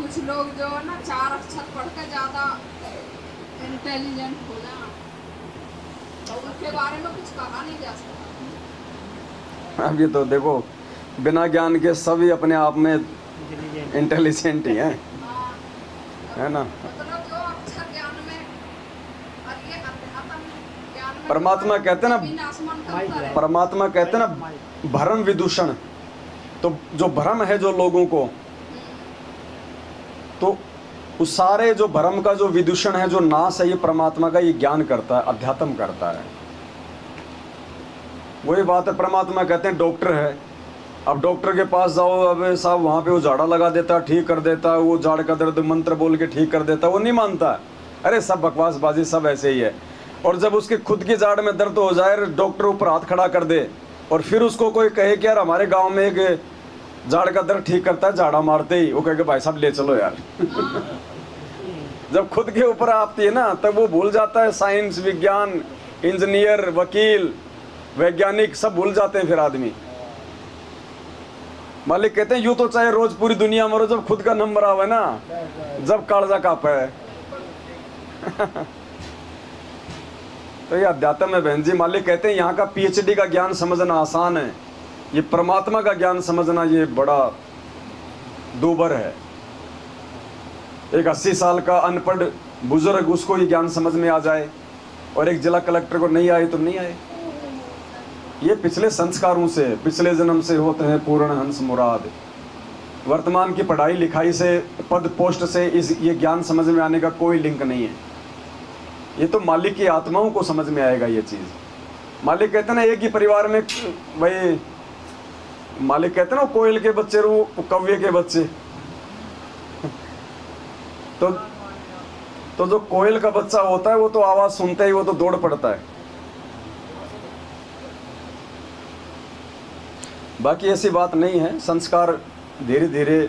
कुछ लोग जो है ना 4 अक्षर पढ़ के ज्यादा इंटेलिजेंट हो जाए, तो उनके बारे में कुछ कहा नहीं जा सकता। अब ये तो देखो बिना ज्ञान के सभी अपने आप में इंटेलिजेंट ही हैं, हाँ, है ना। मतलब जो अक्षर ज्ञान में और ये अध्यात्म ज्ञान में परमात्मा कहते हैं ना, जमीन आसमान का अंतर है। परमात्मा कहते हैं ना भ्रम विदूषण, तो जो भ्रम है जो लोगों को, तो उस सारे जो भ्रम का जो विदूषण है, जो नाश है, ये परमात्मा का ये ज्ञान करता है, अध्यात्म करता है। वही बात है, परमात्मा कहते हैं डॉक्टर है, अब डॉक्टर के पास जाओ, अब साहब वहाँ पे वो झाड़ा लगा देता है, ठीक कर देता है, वो झाड़ का दर्द मंत्र बोल के ठीक कर देता है, वो नहीं मानता। अरे सब बकवासबाजी, सब ऐसे ही है। और जब उसके खुद की झाड़ में दर्द हो जाए, डॉक्टर ऊपर हाथ खड़ा कर दे, और फिर उसको कोई कहे कि यार हमारे गांव में एक झाड़ का दर्द ठीक करता है, झाड़ा मारते ही वो कहे भाई साहब ले चलो यार। जब खुद के ऊपर आती है ना, तब वो भूल जाता है साइंस, विज्ञान, इंजीनियर, वकील, वैज्ञानिक, सब भूल जाते हैं फिर आदमी। मालिक कहते हैं यूं तो चाहे रोज पूरी दुनिया मरो, जब खुद का नंबर आवे ना, जब कालजा कापे है। तो ये अध्यात्म है बहन जी। मालिक कहते हैं यहाँ का पीएचडी का ज्ञान समझना आसान है, ये परमात्मा का ज्ञान समझना ये बड़ा दूभर है। एक 80 साल का अनपढ़ बुजुर्ग, उसको ये ज्ञान समझ में आ जाए, और एक जिला कलेक्टर को नहीं आए तो नहीं आए। ये पिछले संस्कारों से, पिछले जन्म से होते हैं पूर्ण हंस मुराद। वर्तमान की पढ़ाई लिखाई से, पद पोस्ट से ये ज्ञान समझ में आने का कोई लिंक नहीं है। ये तो मालिक की आत्माओं को समझ में आएगा ये चीज़। मालिक कहते हैं ना, एक ही परिवार में भाई, मालिक कहते हैं ना कोयल के बच्चे रू कव्वे के बच्चे। तो जो कोयल का बच्चा होता है, वो तो आवाज़ सुनते ही वो तो दौड़ पड़ता है। बाकी ऐसी बात नहीं है, संस्कार धीरे धीरे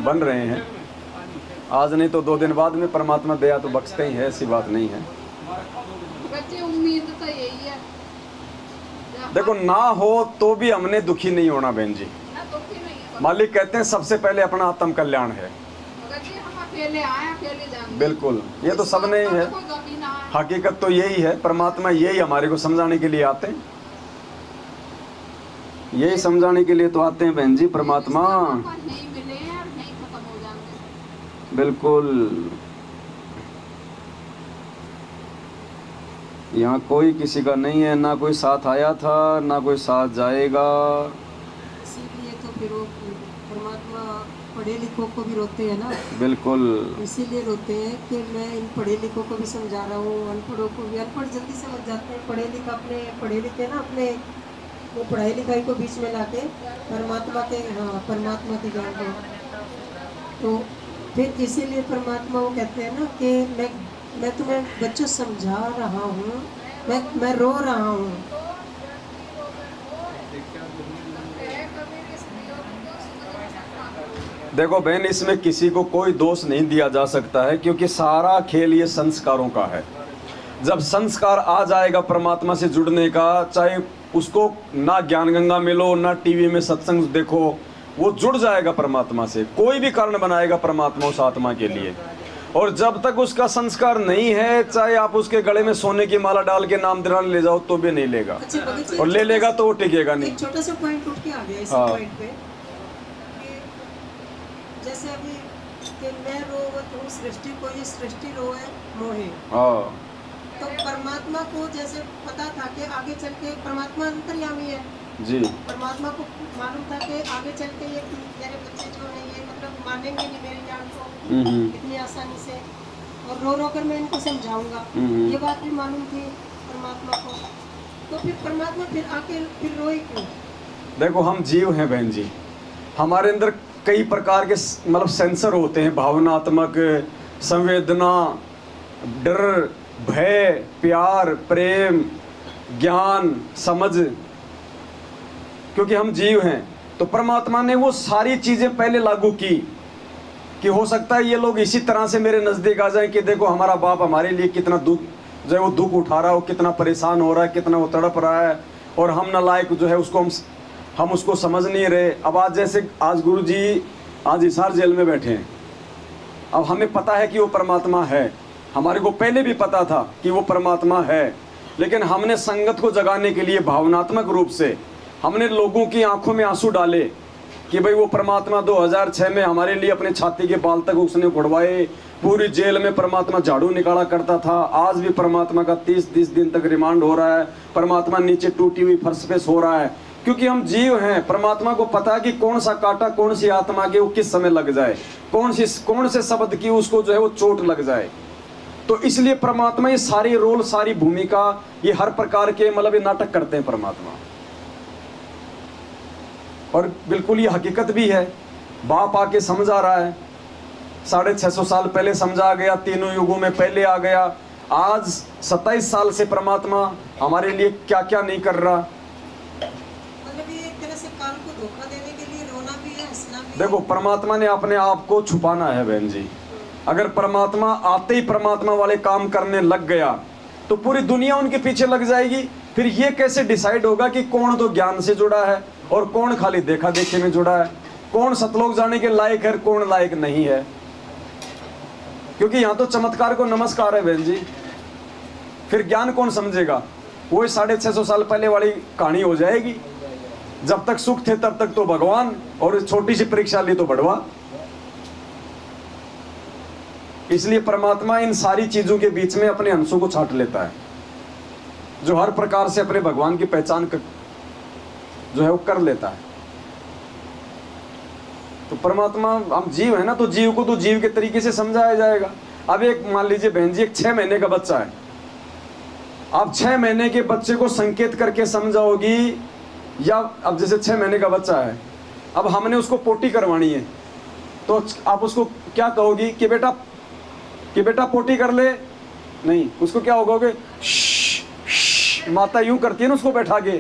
बन रहे हैं। आज नहीं तो 2 दिन बाद में परमात्मा दया तो बख्शते ही है, ऐसी बात नहीं है। बच्चे उम्मीद तो यही है, देखो ना हो तो भी हमने दुखी नहीं होना बहन जी। ना दुखी नहीं है। मालिक कहते हैं सबसे पहले अपना आत्म कल्याण है। मगर जी हम अकेले आए, अकेले जाएंगे। बिल्कुल, ये तो सबने ही है। हकीकत तो यही है, परमात्मा यही हमारे को समझाने के लिए आते हैं, यही समझाने के लिए तो आते हैं बहन जी परमात्मा। नहीं मिले और नहीं खत्म हो जाएंगे। बिल्कुल, यहाँ कोई किसी का नहीं है, ना कोई साथ आया था, ना कोई साथ जाएगा। इसीलिए तो फिर वो परमात्मा पढ़े लिखों को भी रोते हैं ना। बिल्कुल, इसीलिए रोते हैं कि मैं इन पढ़े लिखों को भी समझा रहा हूँ, अनपढ़ों को भी। अनपढ़ जल्दी समझ जाते हैं, पढ़े लिखे अपने पढ़े लिखे ना अपने वो पढ़ाई लिखाई को बीच में लाके परमात्मा के, हाँ परमात्मा के ज्ञान को। तो फिर इसीलिए परमात्मा वो कहते हैं ना कि मैं तुम्हें बच्चों समझा रहा हूँ, मैं रो रहा हूँ। देखो बहन, इसमें किसी को कोई दोष नहीं दिया जा सकता है, क्योंकि सारा खेल ये संस्कारों का है। जब संस्कार आ जाएगा परमात्मा से जुड़ने का, चाहे उसको ना ज्ञान गंगा मिलो, ना टीवी में सत्संग देखो, वो जुड़ जाएगा परमात्मा से। कोई भी कारण बनाएगा परमात्मा उस आत्मा के लिए। और जब तक उसका संस्कार नहीं है, चाहे आप उसके गले में सोने की माला डाल के नाम दिलाने ले जाओ तो भी नहीं लेगा। और ले लेगा तो वो टिकेगा नहीं। एक छोटा सा पॉइंट उठ के आ गया इस हाँ। पॉइंट पे कि जैसे अभी कि मैं रोवत हूँ सृष्टि को, ये सृष्टि रोए मोहे। हाँ, तो परमात्मा को जैसे पता था कि आगे चल के परमात्मा अंतर्यामी है जी। परमात्मा को मालूम था कि आगे चल के ये मेरे बच्चे जो है ये मतलब मानेंगे नहीं मेरे ज्ञान को इतनी आसानी से, और रो रो कर मैं इनको समझाऊंगा। ये बात भी मालूम थी परमात्मा को। तो फिर परमात्मा फिर आके फिर रोए क्यों? देखो, हम जीव हैं बहन जी, हमारे अंदर कई प्रकार के मतलब सेंसर होते हैं, भावनात्मक, संवेदना, डर, भय, प्यार, प्रेम, ज्ञान, समझ। क्योंकि हम जीव हैं, तो परमात्मा ने वो सारी चीज़ें पहले लागू की कि हो सकता है ये लोग इसी तरह से मेरे नज़दीक आ जाएं कि देखो हमारा बाप हमारे लिए कितना दुख जो है वो दुख उठा रहा है, वो कितना परेशान हो रहा है, कितना वो तड़प रहा है, और हम नालायक जो है उसको हम उसको समझ नहीं रहे। अब आज जैसे आज गुरु जी आज हिसार जेल में बैठे हैं, अब हमें पता है कि वो परमात्मा है, हमारे को पहले भी पता था कि वो परमात्मा है, लेकिन हमने संगत को जगाने के लिए भावनात्मक रूप से हमने लोगों की आंखों में आंसू डाले कि भाई वो परमात्मा 2006 में हमारे लिए अपने छाती के बाल तक उसने उड़वाए, पूरी जेल में परमात्मा झाड़ू निकाला करता था, आज भी परमात्मा का 30 दिन तक रिमांड हो रहा है, परमात्मा नीचे टूटी हुई फर्श पे सो रहा है, क्योंकि हम जीव हैं। परमात्मा को पता है कि कौन सा कांटा कौन सी आत्मा के वो किस समय लग जाए, कौन से शब्द की उसको जो है वो चोट लग जाए। तो इसलिए परमात्मा ये सारी रोल, सारी भूमिका, ये हर प्रकार के मतलब ये नाटक करते हैं परमात्मा। और बिल्कुल ये हकीकत भी है, बाप आके समझा रहा है, 650 साल पहले समझा गया, तीनों युगों में पहले आ गया, आज 27 साल से परमात्मा हमारे लिए क्या क्या नहीं कर रहा। मतलब ये एक तरह से काल को धोखा देने के लिए रोना भी है, हंसना भी है। देखो परमात्मा ने अपने आप को छुपाना है बहन जी। अगर परमात्मा आते ही परमात्मा वाले काम करने लग गया तो पूरी दुनिया उनके पीछे लग जाएगी। फिर ये कैसे डिसाइड होगा कि कौन तो ज्ञान से जुड़ा है और कौन खाली देखा देखी में जुड़ा है, कौन सतलोक जाने के लायक है, कौन लायक नहीं है। क्योंकि यहाँ तो चमत्कार को नमस्कार है बहन जी। फिर ज्ञान कौन समझेगा? वही 650 साल पहले वाली कहानी हो जाएगी। जब तक सुख थे तब तक तो भगवान, और छोटी सी परीक्षा ली तो बढ़वा। इसलिए परमात्मा इन सारी चीजों के बीच में अपने अंशों को छांट लेता है, जो हर प्रकार से अपने भगवान की पहचान जो है वो कर लेता है। तो परमात्मा, हम जीव है ना, तो जीव को तो जीव के तरीके से समझाया जाएगा। अब एक मान लीजिए बहन जी, एक 6 महीने का बच्चा है, आप 6 महीने के बच्चे को संकेत करके समझाओगी, या अब जैसे 6 महीने का बच्चा है, अब हमने उसको पोटी करवानी है, तो आप उसको क्या कहोगी कि बेटा पोटी कर ले? नहीं, उसको क्या होगा? माता यूं करती है ना उसको बैठा के।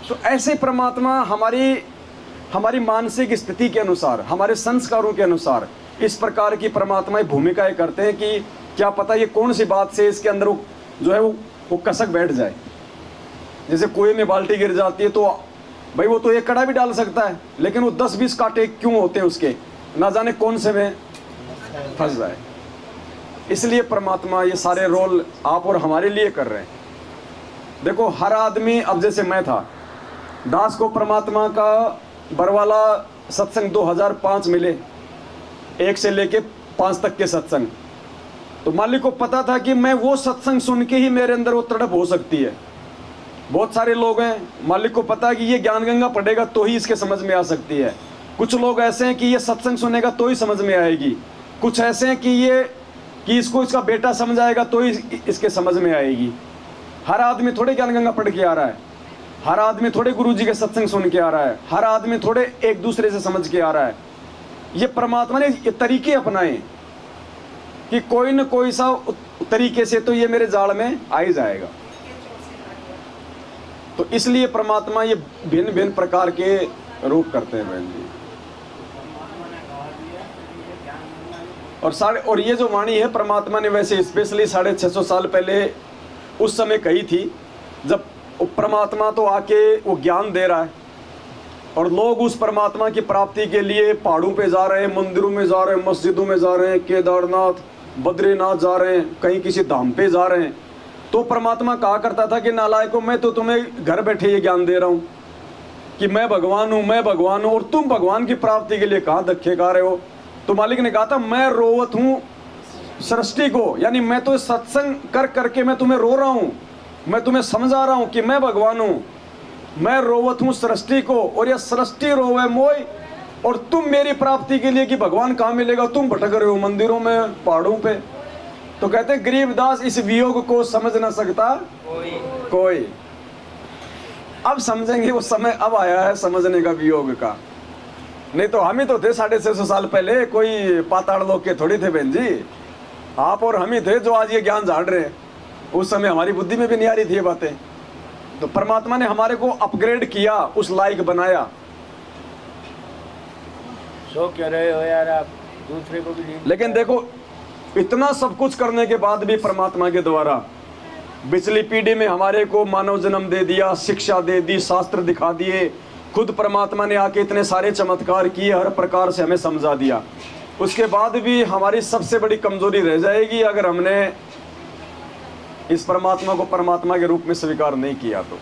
तो ऐसे परमात्मा हमारी मानसिक स्थिति के अनुसार, हमारे संस्कारों के अनुसार इस प्रकार की परमात्माएं भूमिकाएं करते हैं कि क्या पता ये कौन सी बात से इसके अंदर जो है वो कसक बैठ जाए। जैसे कुएं में बाल्टी गिर जाती है तो भाई वो तो एक कड़ा भी डाल सकता है, लेकिन वो 10-20 कांटे क्यों होते हैं उसके, ना जाने कौन से में फंस जाए। इसलिए परमात्मा ये सारे रोल आप और हमारे लिए कर रहे हैं। देखो हर आदमी, अब जैसे मैं था, दास को परमात्मा का बरवाला सत्संग 2005 मिले, 1 से लेके 5 तक के सत्संग। तो मालिक को पता था कि मैं वो सत्संग सुन के ही मेरे अंदर वो तड़प हो सकती है। बहुत सारे लोग हैं, मालिक को पता है कि ये ज्ञान गंगा पढ़ेगा तो ही इसके समझ में आ सकती है। कुछ लोग ऐसे हैं कि ये सत्संग सुनेगा तो ही समझ में आएगी। कुछ ऐसे हैं कि इसको इसका बेटा समझाएगा तो ही इसके समझ में आएगी। हर आदमी थोड़े ज्ञान गंगा पढ़ के आ रहा है, हर आदमी थोड़े गुरुजी के सत्संग सुन के आ रहा है, हर आदमी थोड़े एक दूसरे से समझ के आ रहा है। ये परमात्मा ने ये तरीके अपनाए कि कोई न कोई सा तरीके से तो ये मेरे जाल में आ ही जाएगा। तो इसलिए परमात्मा ये भिन्न भिन्न प्रकार के रूप करते हैं बहन जी। और ये जो वाणी है परमात्मा ने वैसे स्पेशली 650 साल पहले उस समय कही थी, जब परमात्मा तो आके वो ज्ञान दे रहा है और लोग उस परमात्मा की प्राप्ति के लिए पहाड़ों पे जा रहे हैं, मंदिरों में जा रहे हैं, मस्जिदों में जा रहे हैं, केदारनाथ बद्रीनाथ जा रहे हैं, कहीं किसी धाम पे जा रहे हैं। तो परमात्मा कहा करता था कि नालायकों, मैं तो तुम्हें घर बैठे ये ज्ञान दे रहा हूँ कि मैं भगवान हूँ, और तुम भगवान की प्राप्ति के लिए कहाँ धक्के खा रहे हो। तो मालिक ने कहा था मैं रोवत हूँ सृष्टि को, यानी मैं तो सत्संग कर करके मैं तुम्हें रो रहा हूँ, मैं तुम्हें समझा रहा हूँ कि मैं भगवान हूँ। मैं रोवत हूँ सृष्टि को और यह सृष्टि रोवे मोय, और तुम मेरी प्राप्ति के लिए कि भगवान कहाँ मिलेगा, तुम भटक रहे हो मंदिरों में, पहाड़ों पे। तो कहते गरीबदास इस वियोग को समझ ना सकता कोई। अब समझेंगे, वो समय अब आया है समझने का वियोग का। नहीं तो हम ही तो थे 650 साल पहले, कोई पाताल लोग के थोड़ी थे बहन जी। आप और हम ही थे जो आज ये ज्ञान झाड़ रहे हैं। उस समय हमारी बुद्धि में भी नहीं आ रही थी ये बातें। तो परमात्मा ने हमारे को अपग्रेड किया, उस लायक बनाया। सो कह रहे हो यार आप, दूसरे को भी। लेकिन देखो इतना सब कुछ करने के बाद भी परमात्मा के द्वारा पिछली पीढ़ी में हमारे को मानव जन्म दे दिया, शिक्षा दे दी, शास्त्र दिखा दिए, खुद परमात्मा ने आके इतने सारे चमत्कार किए, हर प्रकार से हमें समझा दिया। उसके बाद भी हमारी सबसे बड़ी कमजोरी रह जाएगी अगर हमने इस परमात्मा को परमात्मा के रूप में स्वीकार नहीं किया तो।